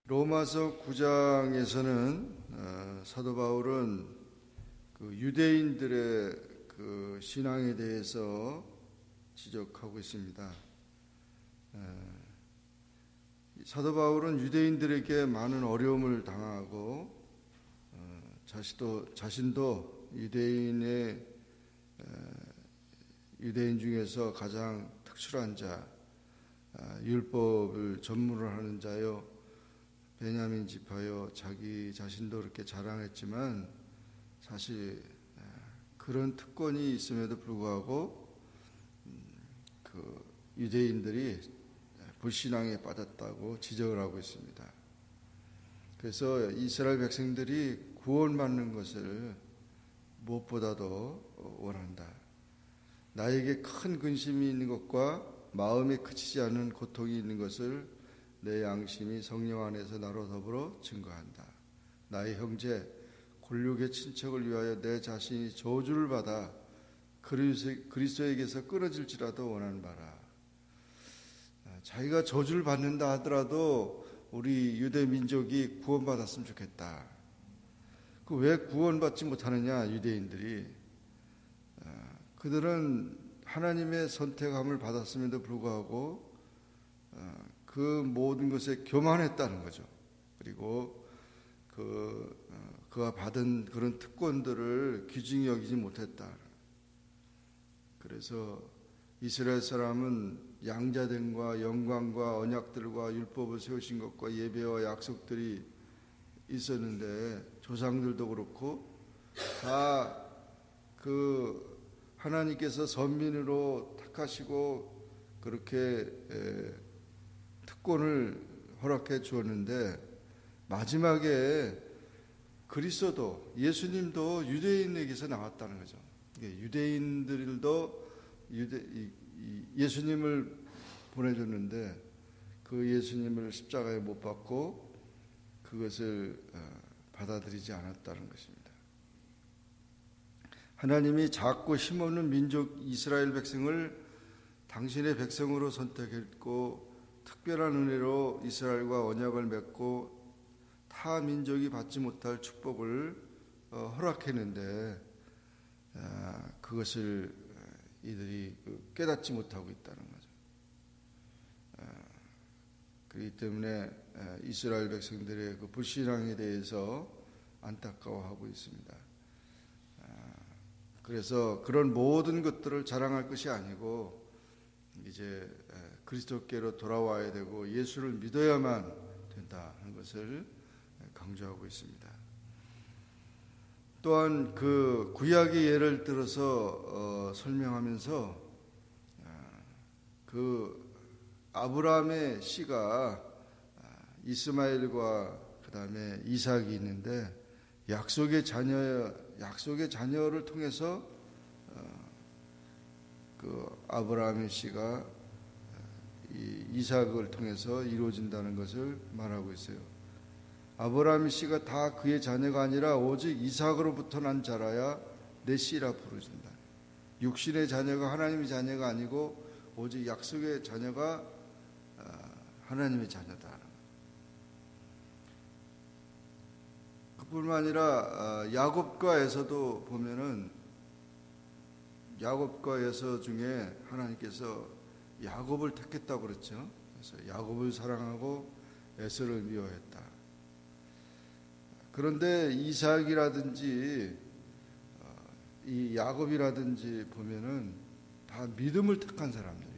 로마서 9장에서는 사도 바울은 그 유대인들의 그 신앙에 대해서 지적하고 있습니다. 사도 바울은 유대인들에게 많은 어려움을 당하고 자신도 유대인 중에서 가장 특출한 자, 율법을 전문으로 하는 자요, 베냐민 지파요, 자기 자신도 그렇게 자랑했지만 사실 그런 특권이 있음에도 불구하고 그 유대인들이 불신앙에 빠졌다고 지적을 하고 있습니다. 그래서 이스라엘 백성들이 구원받는 것을 무엇보다도 원한다. 나에게 큰 근심이 있는 것과 마음에 그치지 않는 고통이 있는 것을 내 양심이 성령 안에서 나로 더불어 증거한다. 나의 형제 골육의 친척을 위하여 내 자신이 저주를 받아 그리스도에게서 끊어질지라도 원하는 바라. 자기가 저주를 받는다 하더라도 우리 유대 민족이 구원받았으면 좋겠다. 그 왜 구원받지 못하느냐? 유대인들이 그들은 하나님의 선택함을 받았음에도 불구하고 그 모든 것에 교만했다는 거죠. 그리고 그가 받은 그런 특권들을 귀중히 여기지 못했다. 그래서 이스라엘 사람은 양자됨과 영광과 언약들과 율법을 세우신 것과 예배와 약속들이 있었는데 조상들도 그렇고 다 그 하나님께서 선민으로 택하시고 그렇게 특권을 허락해 주었는데 마지막에 그리스도도 예수님도 유대인에게서 나왔다는 거죠. 유대인들도 예수님을 보내줬는데 그 예수님을 십자가에 못 박고 그것을 받아들이지 않았다는 것입니다. 하나님이 작고 힘없는 민족 이스라엘 백성을 당신의 백성으로 선택했고 특별한 은혜로 이스라엘과 언약을 맺고 타 민족이 받지 못할 축복을 허락했는데 그것을 이들이 깨닫지 못하고 있다는 거죠. 그렇기 때문에 이스라엘 백성들의 그 불신앙에 대해서 안타까워하고 있습니다. 그래서 그런 모든 것들을 자랑할 것이 아니고 이제 그리스도께로 돌아와야 되고 예수를 믿어야만 된다는 것을 강조하고 있습니다. 또한 그 구약의 예를 들어서 설명하면서 그 아브라함의 씨가 이스마엘과 그 다음에 이삭이 있는데 약속의 자녀를 통해서 그 아브라함의 씨가 이삭을 통해서 이루어진다는 것을 말하고 있어요. 아브라함의 씨가 다 그의 자녀가 아니라 오직 이삭으로부터 난 자라야 내 씨라 부르진다. 육신의 자녀가 하나님의 자녀가 아니고 오직 약속의 자녀가 하나님의 자녀다. 그뿐만 아니라 야곱과 에서도 보면은 야곱과 에서 중에 하나님께서 야곱을 택했다고 그랬죠. 그래서 야곱을 사랑하고 에서를 미워했다. 그런데 이삭이라든지 이 야곱이라든지 보면은 다 믿음을 택한 사람들이고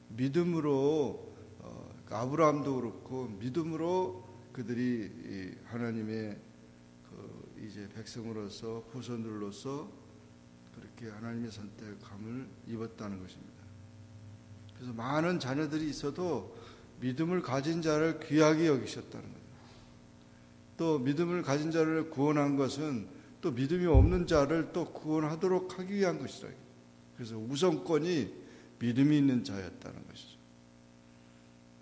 믿음으로 아브라함도 그렇고 믿음으로 그들이 하나님의 이제 백성으로서 후손들로서 그렇게 하나님의 선택함을 입었다는 것입니다. 그래서 많은 자녀들이 있어도 믿음을 가진 자를 귀하게 여기셨다는 거예요. 또 믿음을 가진 자를 구원한 것은 또 믿음이 없는 자를 또 구원하도록 하기 위한 것이라. 그래서 우선권이 믿음이 있는 자였다는 것이죠.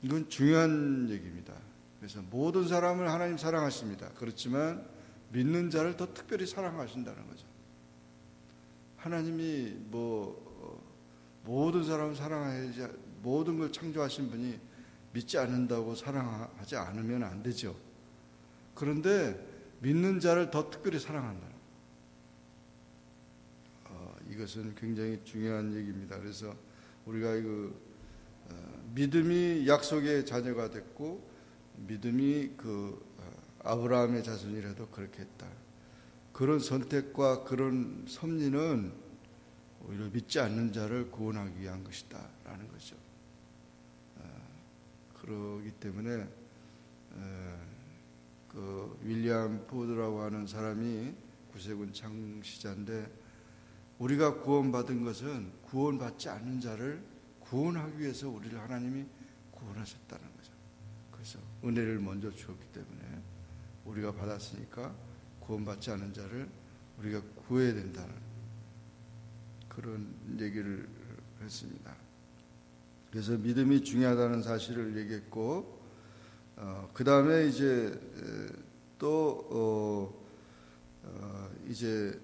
이건 중요한 얘기입니다. 그래서 모든 사람을 하나님 사랑하십니다. 그렇지만 믿는 자를 더 특별히 사랑하신다는 거죠. 하나님이 모든 사람을 사랑해야지 모든 걸 창조하신 분이 믿지 않는다고 사랑하지 않으면 안 되죠. 그런데 믿는 자를 더 특별히 사랑한다. 이것은 굉장히 중요한 얘기입니다. 그래서 우리가 믿음이 약속의 자녀가 됐고 믿음이 아브라함의 자손이라도 그렇게 했다. 그런 선택과 그런 섭리는 오히려 믿지 않는 자를 구원하기 위한 것이다 라는 거죠. 그러기 때문에 윌리엄 포드라고 하는 사람이 구세군 창시자인데, 우리가 구원받은 것은 구원받지 않는 자를 구원하기 위해서 우리를 하나님이 구원하셨다는 거죠. 그래서 은혜를 먼저 주었기 때문에 우리가 받았으니까 구원받지 않은 자를 우리가 구해야 된다는 그런 얘기를 했습니다. 그래서 믿음이 중요하다는 사실을 얘기했고, 그 다음에 이제 이제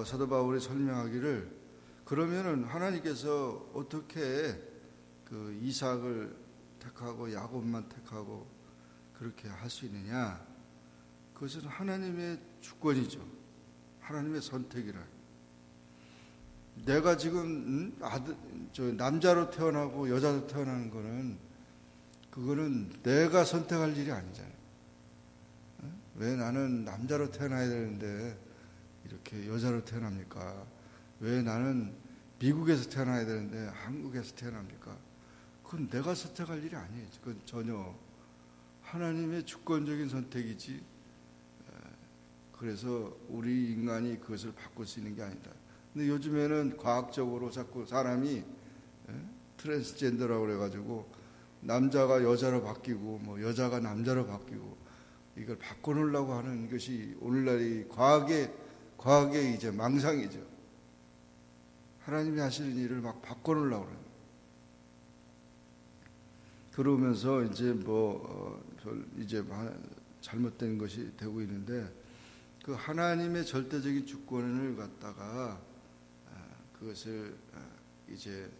사도 바울이 설명하기를, 그러면은 하나님께서 어떻게 이삭을 택하고 야곱만 택하고 그렇게 할 수 있느냐? 그것은 하나님의 주권이죠. 하나님의 선택이라. 내가 지금 남자로 태어나고 여자로 태어나는 거는 그거는 내가 선택할 일이 아니잖아요. 왜 나는 남자로 태어나야 되는데 이렇게 여자로 태어납니까? 왜 나는 미국에서 태어나야 되는데 한국에서 태어납니까? 그건 내가 선택할 일이 아니에요. 그건 전혀 하나님의 주권적인 선택이지. 그래서 우리 인간이 그것을 바꿀 수 있는 게 아니다. 근데 요즘에는 과학적으로 자꾸 사람이 트랜스젠더라고 그래가지고 남자가 여자로 바뀌고 뭐 여자가 남자로 바뀌고 이걸 바꿔놓으려고 하는 것이 오늘날의 과학의 이제 망상이죠. 하나님이 하시는 일을 막 바꿔놓으려고 그래요. 그러면서 이제 이제 잘못된 것이 되고 있는데, 그 하나님의 절대적인 주권을 갖다가 그것을 이제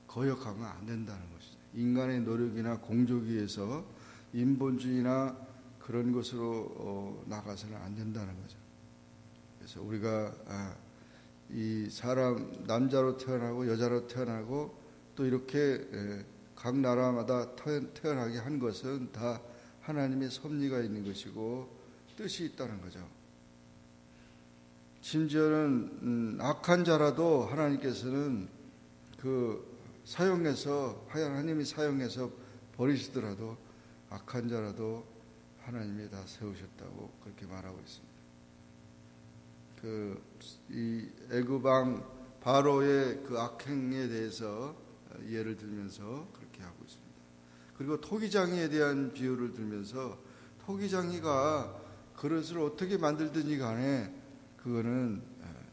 거역하면 안 된다는 것이죠. 인간의 노력이나 공조기 위해서 인본주의나 그런 것으로 나가서는 안 된다는 거죠. 그래서 우리가 이 사람 남자로 태어나고 여자로 태어나고 또 이렇게 각 나라마다 태어나게 한 것은 다 하나님의 섭리가 있는 것이고 뜻이 있다는 거죠. 심지어는 악한 자라도 하나님께서는 하나님이 사용해서 버리시더라도 악한 자라도 하나님이 다 세우셨다고 그렇게 말하고 있습니다. 이 애굽 왕 바로의 그 악행에 대해서 예를 들면서 그렇게 하고 있습니다. 그리고 토기장이에 대한 비유를 들면서 토기장이가 그릇을 어떻게 만들든지 간에 그거는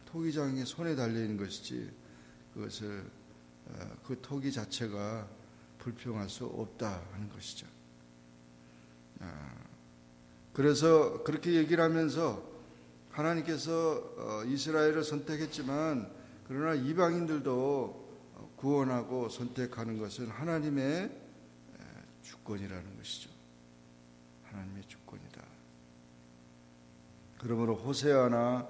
토기장의 손에 달려 있는 것이지 그것을 그 토기 자체가 불평할 수 없다 하는 것이죠. 그래서 그렇게 얘기를 하면서 하나님께서 이스라엘을 선택했지만 그러나 이방인들도 구원하고 선택하는 것은 하나님의 주권이라는 것이죠. 하나님의 주권이다. 그러므로 호세아나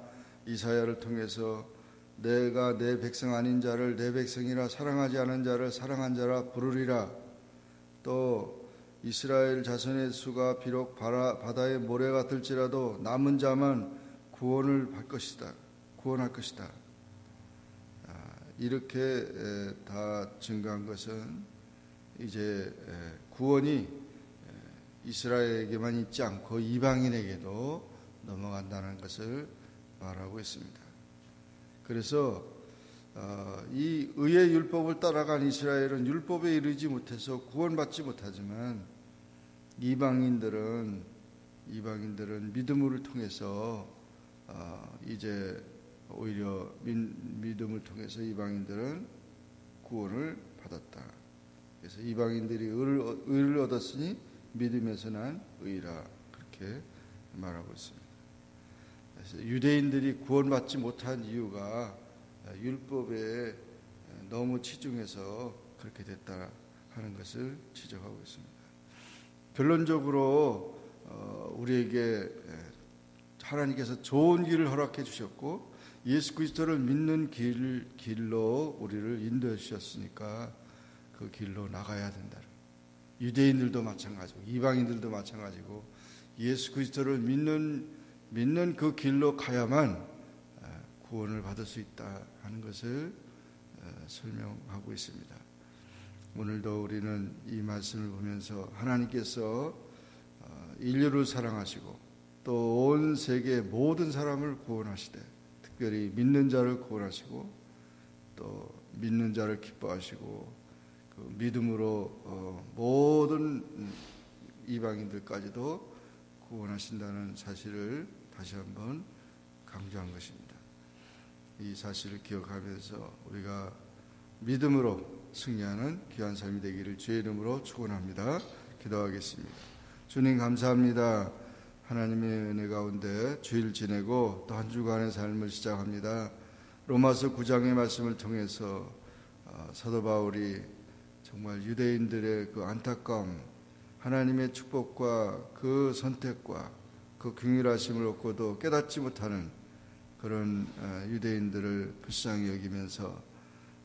이사야를 통해서 내가 내 백성 아닌 자를 내 백성이라 사랑하지 않은 자를 사랑한 자라 부르리라. 또 이스라엘 자손의 수가 비록 바다의 모래가 들지라도 남은 자만 구원할 것이다. 이렇게 다 증거한 것은 이제 구원이 이스라엘에게만 있지 않고 이방인에게도 넘어간다는 것을 말하고 있습니다. 그래서 이 의의 율법을 따라간 이스라엘은 율법에 이르지 못해서 구원받지 못하지만 이방인들은 믿음을 통해서 이제 오히려 믿음을 통해서 이방인들은 구원을 받았다. 그래서 이방인들이 의를 얻었으니 믿음에서 난 의라 그렇게 말하고 있습니다. 그래서 유대인들이 구원받지 못한 이유가 율법에 너무 치중해서 그렇게 됐다 하는 것을 지적하고 있습니다. 결론적으로 우리에게 하나님께서 좋은 길을 허락해 주셨고 예수 그리스도를 믿는 길로 우리를 인도해 주셨으니까 그 길로 나가야 된다. 유대인들도 마찬가지고 이방인들도 마찬가지고 예수 그리스도를 믿는 그 길로 가야만 구원을 받을 수 있다 하는 것을 설명하고 있습니다. 오늘도 우리는 이 말씀을 보면서 하나님께서 인류를 사랑하시고 또 온 세계 모든 사람을 구원하시되 특별히 믿는 자를 구원하시고 또 믿는 자를 기뻐하시고 그 믿음으로 모든 이방인들까지도 구원하신다는 사실을 다시 한번 강조한 것입니다. 이 사실을 기억하면서 우리가 믿음으로 승리하는 귀한 삶이 되기를 주의 이름으로 축원합니다. 기도하겠습니다. 주님 감사합니다. 하나님의 은혜 가운데 주일 지내고 또 한 주간의 삶을 시작합니다. 로마서 9장의 말씀을 통해서 사도 바울이 정말 유대인들의 그 안타까움, 하나님의 축복과 그 선택과 그 긍휼하심을 얻고도 깨닫지 못하는 그런 유대인들을 불쌍히 여기면서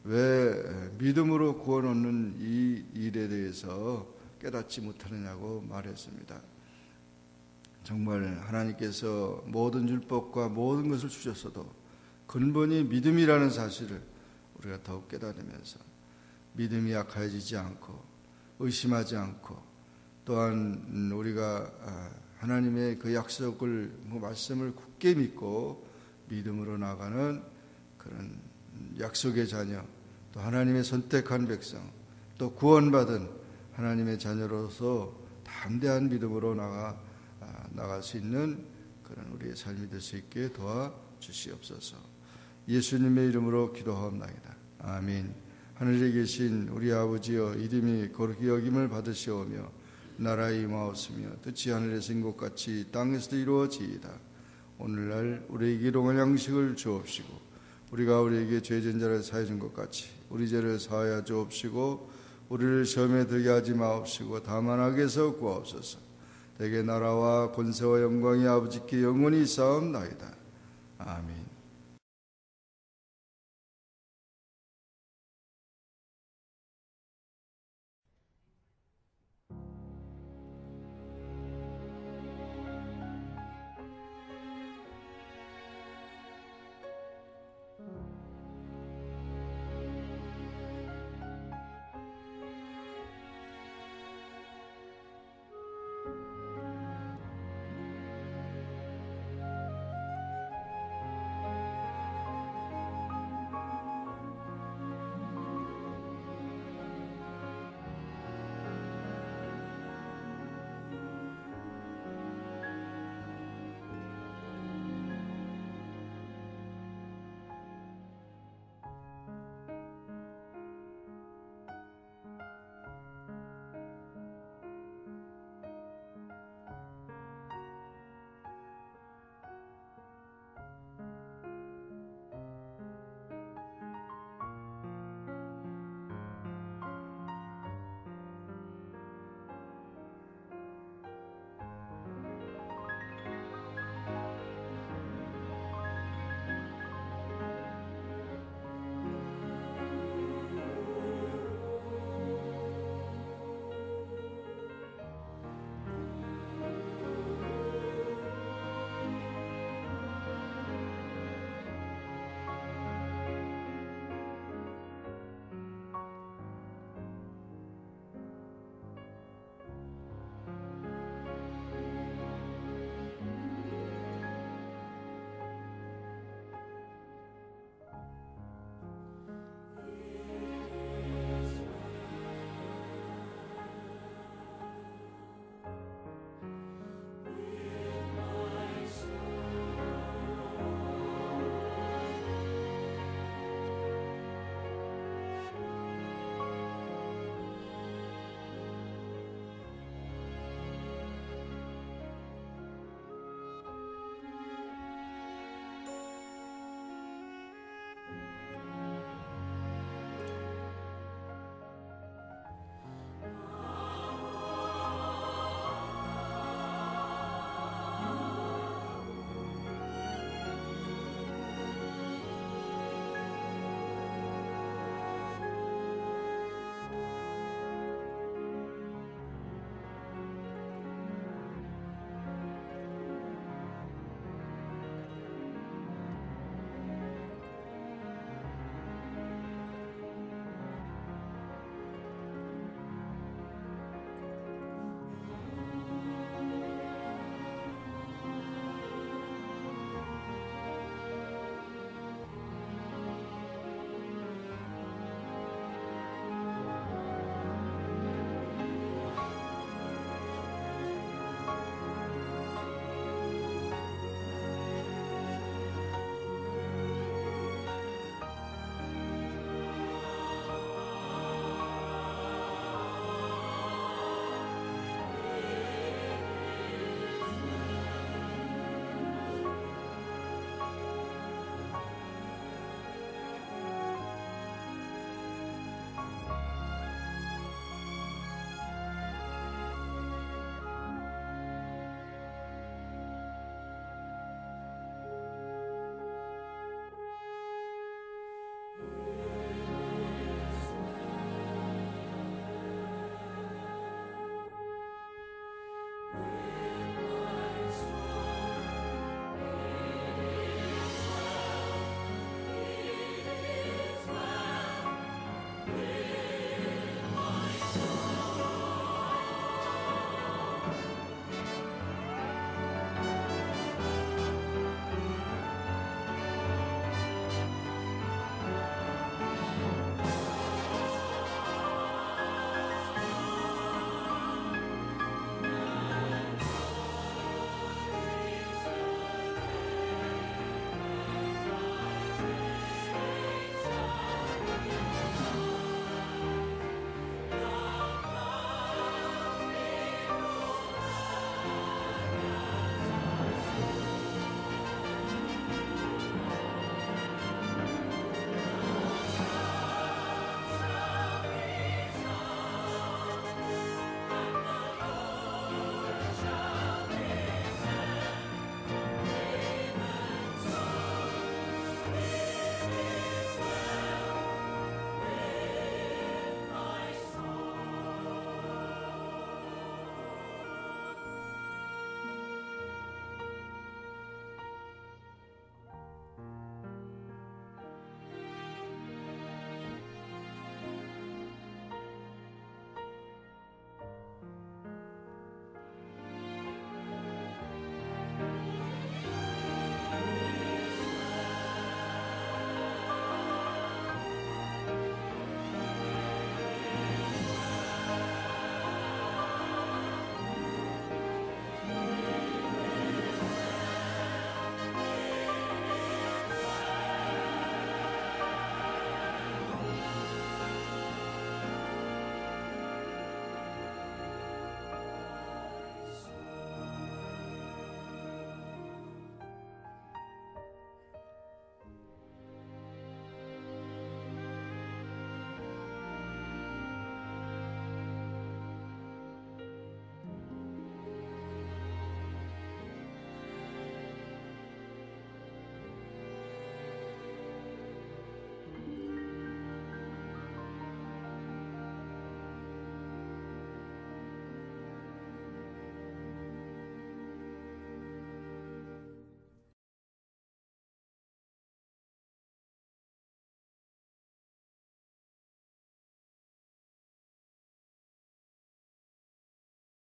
왜 믿음으로 구원 얻는 이 일에 대해서 깨닫지 못하느냐고 말했습니다. 정말 하나님께서 모든 율법과 모든 것을 주셨어도 근본이 믿음이라는 사실을 우리가 더욱 깨달으면서 믿음이 약해지지 않고 의심하지 않고 또한 우리가 하나님의 그 약속을 말씀을 굳게 믿고 믿음으로 나가는 그런 약속의 자녀 또 하나님의 선택한 백성 또 구원받은 하나님의 자녀로서 담대한 믿음으로 나갈 수 있는 그런 우리의 삶이 될 수 있게 도와주시옵소서. 예수님의 이름으로 기도하옵나이다. 아멘. 하늘에 계신 우리 아버지여 이름이 거룩히 여김을 받으시오며 나라의 임하옵시며 뜻이 하늘에서 인것 같이 땅에서도 이루어지이다. 오늘날 우리에게 일용할 양식을 주옵시고 우리가 우리에게 죄진 자를 사해 준 것 같이 우리 죄를 사하여 주옵시고 우리를 시험에 들게 하지 마옵시고 다만 악에서 구하옵소서. 대개 나라와 권세와 영광이 아버지께 영원히 있사옵나이다. 아멘.